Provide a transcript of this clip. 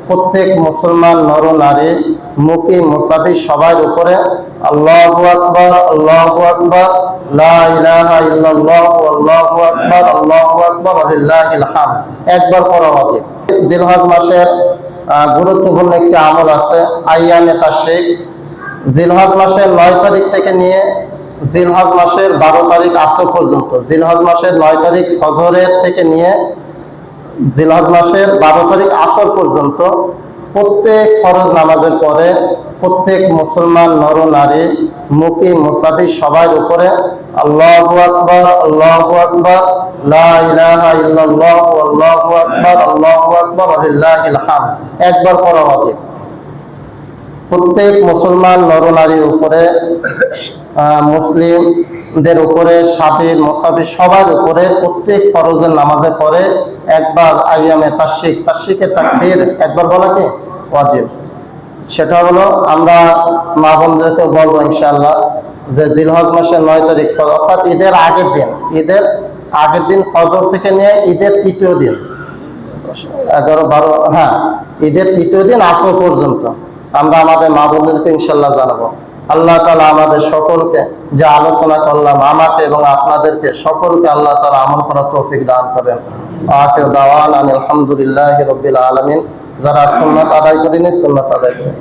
প্রত্যেক মুসলমান নর নারী মুকিম মুসাফির সবার উপরে আল্লাহু আকবার আল্লাহু আকবার লা ইলাহা ইল্লাল্লাহ আল্লাহু আকবার ওয়ালিল্লাহিল হামদ একবার পড়া উচিত। জিলহজ মাসের গুরুত্বপূর্ণ একটি আমল আছে আইয়ামে তাশরিক। জিলহজ মাসের 9 তারিখ থেকে নিয়ে জিলহজ মাসের 12 তারিখ আসর পর্যন্ত, জিলহজ মাসের 9 তারিখ ফজরের থেকে নিয়ে জিলহজ মাসের 12 তারিখ আসর পর্যন্ত প্রত্যেক ফরজ নামাজের পরে প্রত্যেক মুসলমান নর নারী মুকিম মুসাফির সবার উপরে আল্লাহু আকবার আল্লাহু আকবার লা ইলাহা ইল্লাল্লাহ আল্লাহু আকবার ওয়ালিল্লাহিল হামদ একবার পড়া উচিত। প্রত্যেক মুসলমান নর নারীর উপরে, মুসলিমদের উপরে, সাবির মুসাফির সবার উপরে প্রত্যেক ফরজের নামাজের পরে একবার আইয়ামে তাশরিকে তাকবীর একবার বলা কি ওয়াজিব। সেটা হলো আমরা মা বোনদেরকে বলবো ইনশাআল্লাহ যে জিলহজ মাসের 9 তারিখ অর্থাৎ ঈদের আগের দিন ফজর থেকে নিয়ে ঈদের তৃতীয় দিন 11, 12, হ্যাঁ ঈদের তৃতীয় দিন আসর পর্যন্ত আমরা আমাদের মা বোনদেরকে ইনশাআল্লাহ জানাবো। আল্লাহ তাআলা আমাদের সকলকে যে আলোচনা করলাম, আমাকে এবং আপনাদেরকে সকলকে আল্লাহ তাআলা আমল করার তৌফিক দান করেন। আখির দাওয়ানা আলহামদুলিল্লাহি রাব্বিল আলামিন। যারা সুন্নাত আদায় করেনি সুন্নাত আদায় করেন।